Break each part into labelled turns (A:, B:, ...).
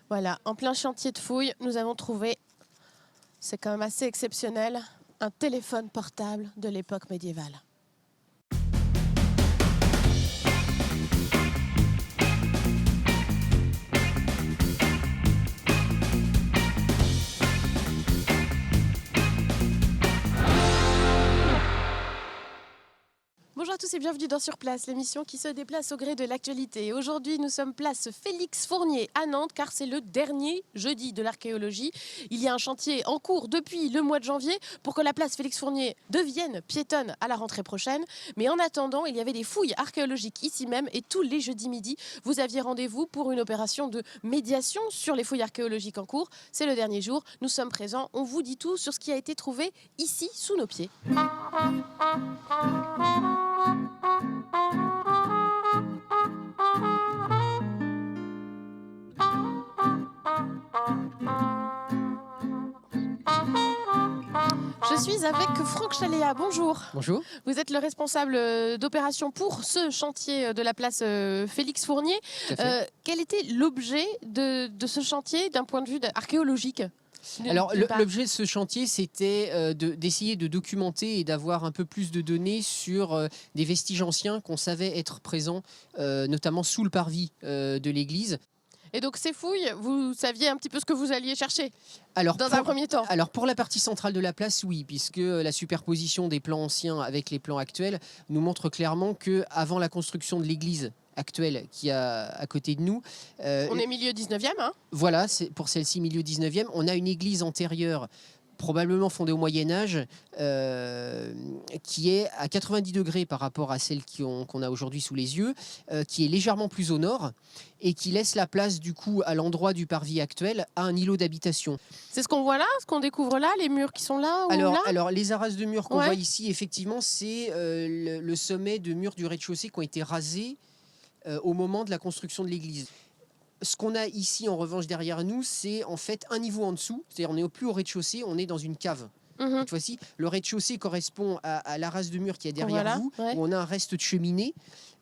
A: Voilà, en plein chantier de fouilles, nous avons trouvé, c'est quand même assez exceptionnel, un téléphone portable de l'époque médiévale. Bonjour à tous et bienvenue dans Sur Place, l'émission qui se déplace au gré de l'actualité. Aujourd'hui, nous sommes place Félix Fournier à Nantes car c'est le dernier jeudi de l'archéologie. Il y a un chantier en cours depuis le mois de janvier pour que la place Félix Fournier devienne piétonne à la rentrée prochaine. Mais en attendant, il y avait des fouilles archéologiques ici même et tous les jeudis midi, vous aviez rendez-vous pour une opération de médiation sur les fouilles archéologiques en cours. C'est le dernier jour, nous sommes présents, on vous dit tout sur ce qui a été trouvé ici sous nos pieds. Je suis avec Franck Chaléa, bonjour.
B: Bonjour.
A: Vous êtes le responsable d'opération pour ce chantier de la place Félix Fournier. Quel était l'objet de ce chantier d'un point de vue archéologique ?
B: Alors l'objet de ce chantier, c'était d'essayer de documenter et d'avoir un peu plus de données sur des vestiges anciens qu'on savait être présents, notamment sous le parvis de l'église.
A: Et donc ces fouilles, vous saviez un petit peu ce que vous alliez chercher
B: dans
A: un premier temps?
B: Alors pour la partie centrale de la place, oui, puisque la superposition des plans anciens avec les plans actuels nous montre clairement qu'avant la construction de l'église actuelle qui est à côté de nous...
A: on est milieu 19e, hein?
B: Voilà, pour celle-ci, milieu 19e. On a une église antérieure, probablement fondée au Moyen-Âge, qui est à 90 degrés par rapport à celle qu'on a aujourd'hui sous les yeux, qui est légèrement plus au nord et qui laisse la place du coup à l'endroit du parvis actuel à un îlot d'habitation.
A: C'est ce qu'on voit là, ce qu'on découvre là, les murs qui sont là,
B: alors les arrases de murs qu'on voit ici, effectivement, c'est le sommet de murs du rez-de-chaussée qui ont été rasés au moment de la construction de l'église. Ce qu'on a ici, en revanche, derrière nous, c'est en fait un niveau en dessous. C'est-à-dire, on n'est plus au rez-de-chaussée, on est dans une cave. Cette fois-ci, le rez-de-chaussée correspond à la race de mur qui est derrière vous, où on a un reste de cheminée,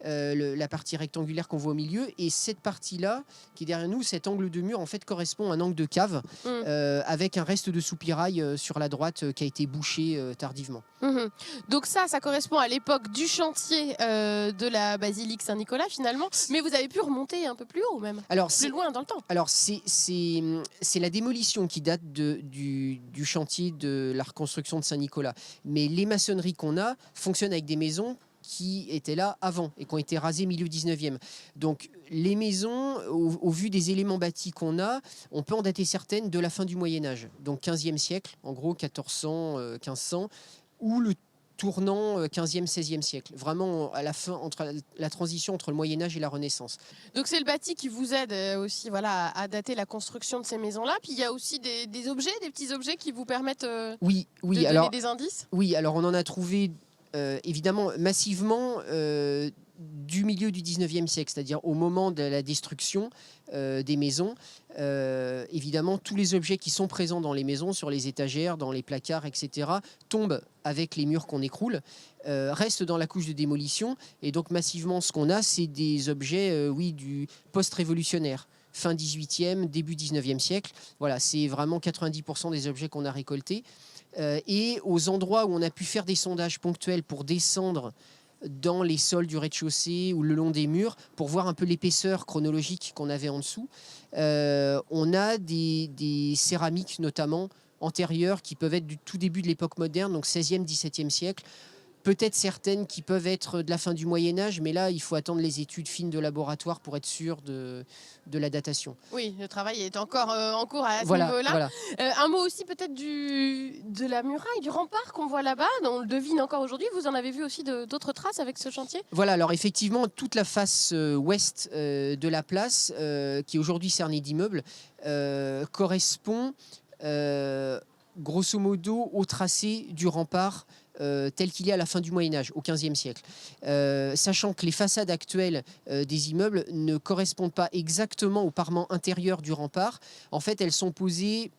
B: la partie rectangulaire qu'on voit au milieu, et cette partie-là, qui est derrière nous, cet angle de mur, en fait, correspond à un angle de cave, avec un reste de soupirail sur la droite qui a été bouché tardivement.
A: Donc ça correspond à l'époque du chantier de la basilique Saint-Nicolas, finalement, mais vous avez pu remonter un peu plus haut, même, plus loin dans le temps.
B: Alors, c'est la démolition qui date du chantier de la reconstruction de Saint-Nicolas. Mais les maçonneries qu'on a fonctionnent avec des maisons qui étaient là avant et qui ont été rasées milieu 19e. Donc les maisons, au vu des éléments bâtis qu'on a, on peut en dater certaines de la fin du Moyen-Âge, donc 15e siècle, en gros 1400, 1500, ou le tournant 15e, 16e siècle, vraiment à la fin, entre la transition entre le Moyen-Âge et la Renaissance.
A: Donc c'est le bâti qui vous aide aussi à dater la construction de ces maisons-là. Puis il y a aussi des objets, des petits objets qui vous permettent de donner des indices.
B: Oui, alors on en a trouvé évidemment massivement du milieu du 19e siècle, c'est-à-dire au moment de la destruction des maisons. Évidemment, tous les objets qui sont présents dans les maisons, sur les étagères, dans les placards, etc., tombent avec les murs qu'on écroule, restent dans la couche de démolition. Et donc massivement, ce qu'on a, c'est des objets du post-révolutionnaire. Fin 18e, début 19e siècle. Voilà, c'est vraiment 90% des objets qu'on a récoltés. Et aux endroits où on a pu faire des sondages ponctuels pour descendre dans les sols du rez-de-chaussée ou le long des murs pour voir un peu l'épaisseur chronologique qu'on avait en dessous, on a des céramiques notamment antérieures qui peuvent être du tout début de l'époque moderne, donc 16e, 17e siècle. Peut-être certaines qui peuvent être de la fin du Moyen-Âge, mais là, il faut attendre les études fines de laboratoire pour être sûr de la datation.
A: Oui, le travail est encore en cours à ce niveau-là.
B: Voilà.
A: Un mot aussi peut-être de la muraille, du rempart qu'on voit là-bas. On le devine encore aujourd'hui. Vous en avez vu aussi d'autres traces avec ce chantier?
B: Voilà, alors effectivement, toute la face ouest de la place, qui est aujourd'hui cernée d'immeubles, correspond grosso modo au tracé du rempart tel qu'il est à la fin du Moyen-Âge, au XVe siècle. Sachant que les façades actuelles des immeubles ne correspondent pas exactement au parement intérieur du rempart. En fait, elles sont posées,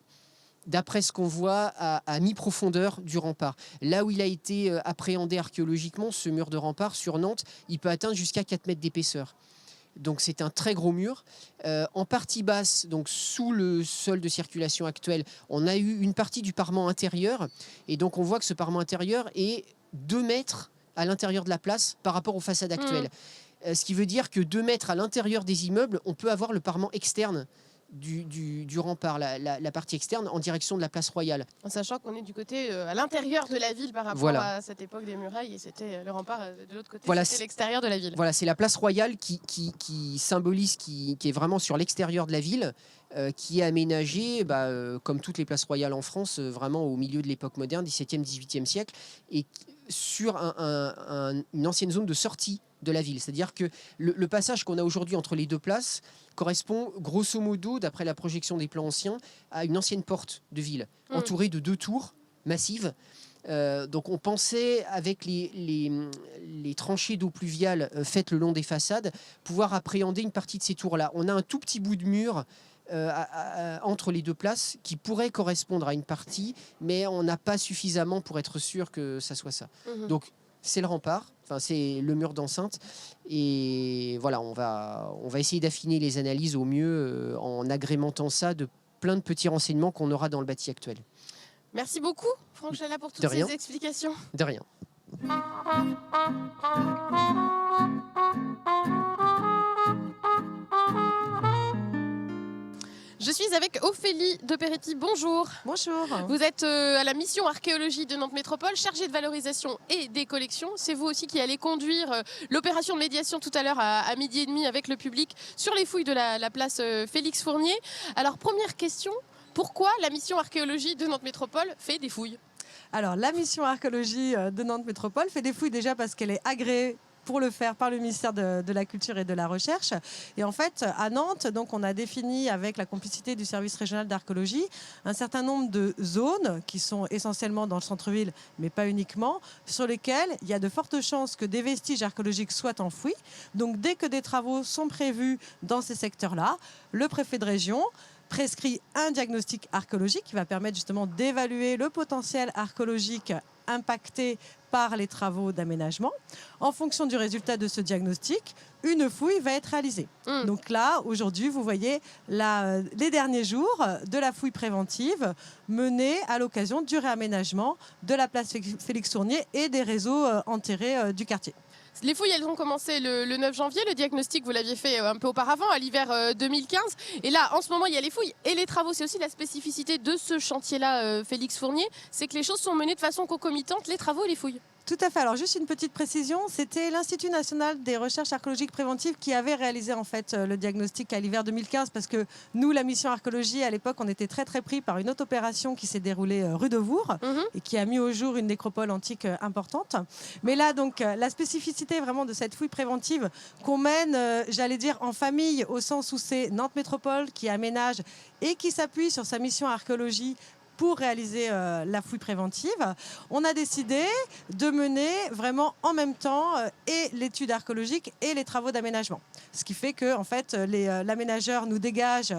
B: d'après ce qu'on voit, à mi-profondeur du rempart. Là où il a été appréhendé archéologiquement, ce mur de rempart sur Nantes, il peut atteindre jusqu'à 4 mètres d'épaisseur. Donc c'est un très gros mur. En partie basse, donc sous le sol de circulation actuel, on a eu une partie du parement intérieur. Et donc on voit que ce parement intérieur est 2 mètres à l'intérieur de la place par rapport aux façades actuelles. Ce qui veut dire que 2 mètres à l'intérieur des immeubles, on peut avoir le parement externe du rempart, la partie externe en direction de la place Royale.
A: En sachant qu'on est du côté à l'intérieur de la ville par rapport à cette époque des murailles, et c'était le rempart de l'autre côté,
B: Voilà,
A: c'était l'extérieur de la ville.
B: Voilà, c'est la place Royale qui symbolise, qui est vraiment sur l'extérieur de la ville, qui est aménagée, comme toutes les places royales en France, vraiment au milieu de l'époque moderne, 17e, 18e siècle, et sur une ancienne zone de sortie de la ville. C'est-à-dire que le passage qu'on a aujourd'hui entre les deux places correspond grosso modo, d'après la projection des plans anciens, à une ancienne porte de ville, entourée de 2 tours massives. Donc on pensait, avec les tranchées d'eau pluviale faites le long des façades, pouvoir appréhender une partie de ces tours-là. On a un tout petit bout de mur entre les deux places qui pourrait correspondre à une partie, mais on n'a pas suffisamment pour être sûr que ça soit ça. Donc c'est le rempart, enfin c'est le mur d'enceinte, et voilà, on va essayer d'affiner les analyses au mieux en agrémentant ça de plein de petits renseignements qu'on aura dans le bâti actuel.
A: Merci beaucoup, Franck Chalat, pour toutes ces explications.
B: De rien.
A: Je suis avec Ophélie de Peretti. Bonjour.
C: Bonjour.
A: Vous êtes à la mission archéologie de Nantes Métropole, chargée de valorisation et des collections. C'est vous aussi qui allez conduire l'opération de médiation tout à l'heure à 12h30 avec le public sur les fouilles de la place Félix Fournier. Alors, première question, pourquoi la mission archéologie de Nantes Métropole fait des fouilles ?
C: Alors, la mission archéologie de Nantes Métropole fait des fouilles déjà parce qu'elle est agréée pour le faire par le ministère de la Culture et de la Recherche. Et en fait, à Nantes, donc, on a défini avec la complicité du service régional d'archéologie un certain nombre de zones qui sont essentiellement dans le centre-ville, mais pas uniquement, sur lesquelles il y a de fortes chances que des vestiges archéologiques soient enfouis. Donc dès que des travaux sont prévus dans ces secteurs-là, le préfet de région prescrit un diagnostic archéologique qui va permettre justement d'évaluer le potentiel archéologique impacté par les travaux d'aménagement. En fonction du résultat de ce diagnostic, une fouille va être réalisée. Donc là, aujourd'hui, vous voyez les derniers jours de la fouille préventive menée à l'occasion du réaménagement de la place Félix Fournier et des réseaux enterrés du quartier.
A: Les fouilles, elles ont commencé le 9 janvier. Le diagnostic, vous l'aviez fait un peu auparavant, à l'hiver 2015. Et là, en ce moment, il y a les fouilles et les travaux. C'est aussi la spécificité de ce chantier-là, Félix Fournier. C'est que les choses sont menées de façon concomitante, les travaux et les fouilles.
C: Tout à fait. Alors juste une petite précision, c'était l'Institut national des recherches archéologiques préventives qui avait réalisé en fait le diagnostic à l'hiver 2015, parce que nous, la mission archéologie, à l'époque, on était très pris par une autre opération qui s'est déroulée rue de Vour et qui a mis au jour une nécropole antique importante. Mais là, donc, la spécificité vraiment de cette fouille préventive qu'on mène, j'allais dire, en famille, au sens où c'est Nantes Métropole qui aménage et qui s'appuie sur sa mission archéologie pour réaliser la fouille préventive, on a décidé de mener vraiment en même temps et l'étude archéologique et les travaux d'aménagement. Ce qui fait que en fait, l'aménageur nous dégage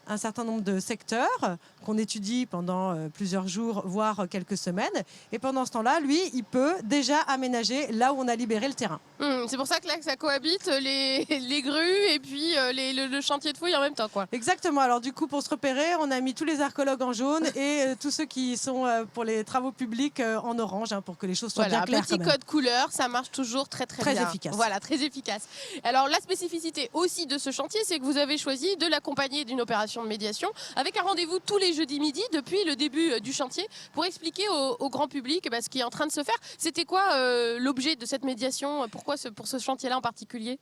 C: un certain nombre de secteurs qu'on étudie pendant plusieurs jours, voire quelques semaines. Et pendant ce temps-là, lui, il peut déjà aménager là où on a libéré le terrain.
A: C'est pour ça que là, ça cohabite les grues et puis le chantier de fouilles en même temps, quoi.
C: Exactement. Alors du coup, pour se repérer, on a mis tous les archéologues en jaune et tous ceux qui sont pour les travaux publics en orange, pour que les choses soient bien claires.
A: Petit code couleur, ça marche toujours très bien.
C: Très efficace.
A: Voilà, très efficace. Alors la spécificité aussi de ce chantier, c'est que vous avez choisi de l'accompagner d'une opération de médiation avec un rendez-vous tous les jeudis midi depuis le début du chantier pour expliquer au grand public ce qui est en train de se faire. C'était quoi l'objet de cette médiation ? Pourquoi pour ce chantier-là en particulier ?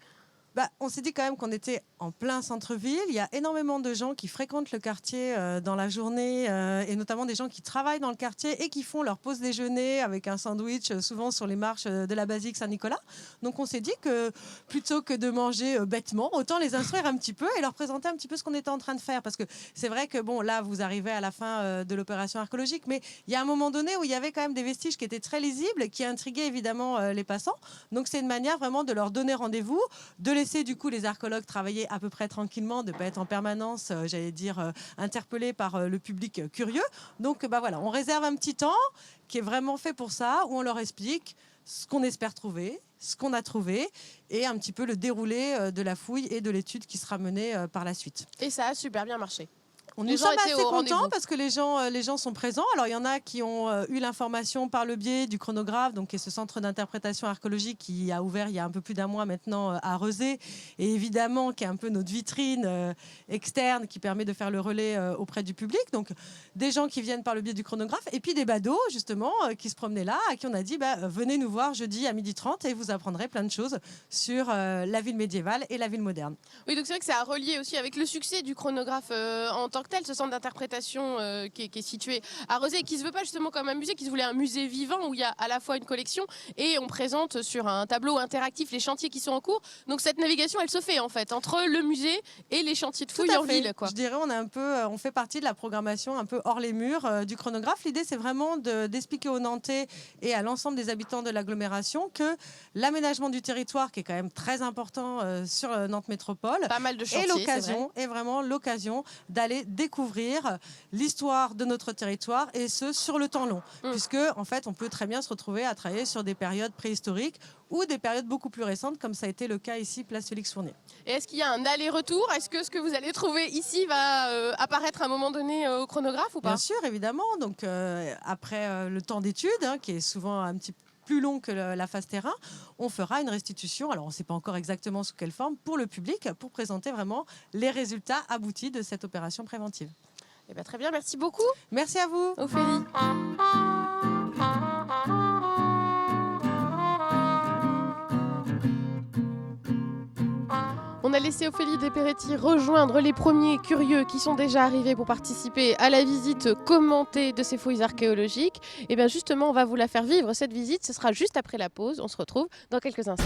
C: On s'est dit quand même qu'on était en plein centre-ville. Il y a énormément de gens qui fréquentent le quartier dans la journée et notamment des gens qui travaillent dans le quartier et qui font leur pause déjeuner avec un sandwich souvent sur les marches de la basilique Saint-Nicolas. Donc on s'est dit que plutôt que de manger bêtement, autant les instruire un petit peu et leur présenter un petit peu ce qu'on était en train de faire. Parce que c'est vrai que là vous arrivez à la fin de l'opération archéologique, mais il y a un moment donné où il y avait quand même des vestiges qui étaient très lisibles, qui intriguaient évidemment les passants. Donc c'est une manière vraiment de leur donner rendez-vous, de laisser du coup les archéologues travailler à peu près tranquillement, de ne pas être en permanence, interpellés par le public curieux. Donc voilà, on réserve un petit temps qui est vraiment fait pour ça, où on leur explique ce qu'on espère trouver, ce qu'on a trouvé et un petit peu le déroulé de la fouille et de l'étude qui sera menée par la suite.
A: Et ça a super bien marché.
C: Nous
A: Les gens
C: sommes
A: étaient
C: assez
A: au rendez-vous.
C: contents parce que les gens sont présents. Alors, il y en a qui ont eu l'information par le biais du chronographe, donc qui est ce centre d'interprétation archéologique qui a ouvert il y a un peu plus d'un mois maintenant à Rezé, et évidemment qui est un peu notre vitrine externe qui permet de faire le relais auprès du public. Donc, des gens qui viennent par le biais du chronographe et puis des badauds, justement, qui se promenaient là, à qui on a dit venez nous voir jeudi à 12h30 et vous apprendrez plein de choses sur la ville médiévale et la ville moderne.
A: Oui, donc c'est vrai que ça a relié aussi avec le succès du chronographe en tant que tel, ce centre d'interprétation qui est situé à Rezé et qui se veut pas justement comme un musée, qui se voulait un musée vivant où il y a à la fois une collection et on présente sur un tableau interactif les chantiers qui sont en cours. Donc cette navigation, elle se fait en fait entre le musée et les chantiers de
C: Tout
A: fouilles
C: à
A: en
C: fait.
A: ville, quoi.
C: Je dirais, on fait partie de la programmation un peu hors les murs du chronographe. L'idée, c'est vraiment d'expliquer aux Nantais et à l'ensemble des habitants de l'agglomération que l'aménagement du territoire, qui est quand même très important sur Nantes Métropole,
A: Pas mal de
C: est
A: chantiers, c'est vrai.
C: vraiment l'occasion d'aller découvrir l'histoire de notre territoire et ce sur le temps long, puisque en fait, on peut très bien se retrouver à travailler sur des périodes préhistoriques ou des périodes beaucoup plus récentes, comme ça a été le cas ici, place Félix Fournier.
A: Et est-ce qu'il y a un aller-retour? Est-ce que ce que vous allez trouver ici va apparaître à un moment donné au chronographe ou pas?
C: Bien sûr, évidemment. Donc après le temps d'étude, qui est souvent un petit peu plus long que la phase terrain, on fera une restitution, alors on ne sait pas encore exactement sous quelle forme, pour le public, pour présenter vraiment les résultats aboutis de cette opération préventive.
A: Eh bien, très bien, merci beaucoup
C: Merci à vous.
A: Ophélie. On a laissé Ophélie Desperetti rejoindre les premiers curieux qui sont déjà arrivés pour participer à la visite commentée de ces fouilles archéologiques. Et bien justement, on va vous la faire vivre, cette visite. Ce sera juste après la pause. On se retrouve dans quelques instants.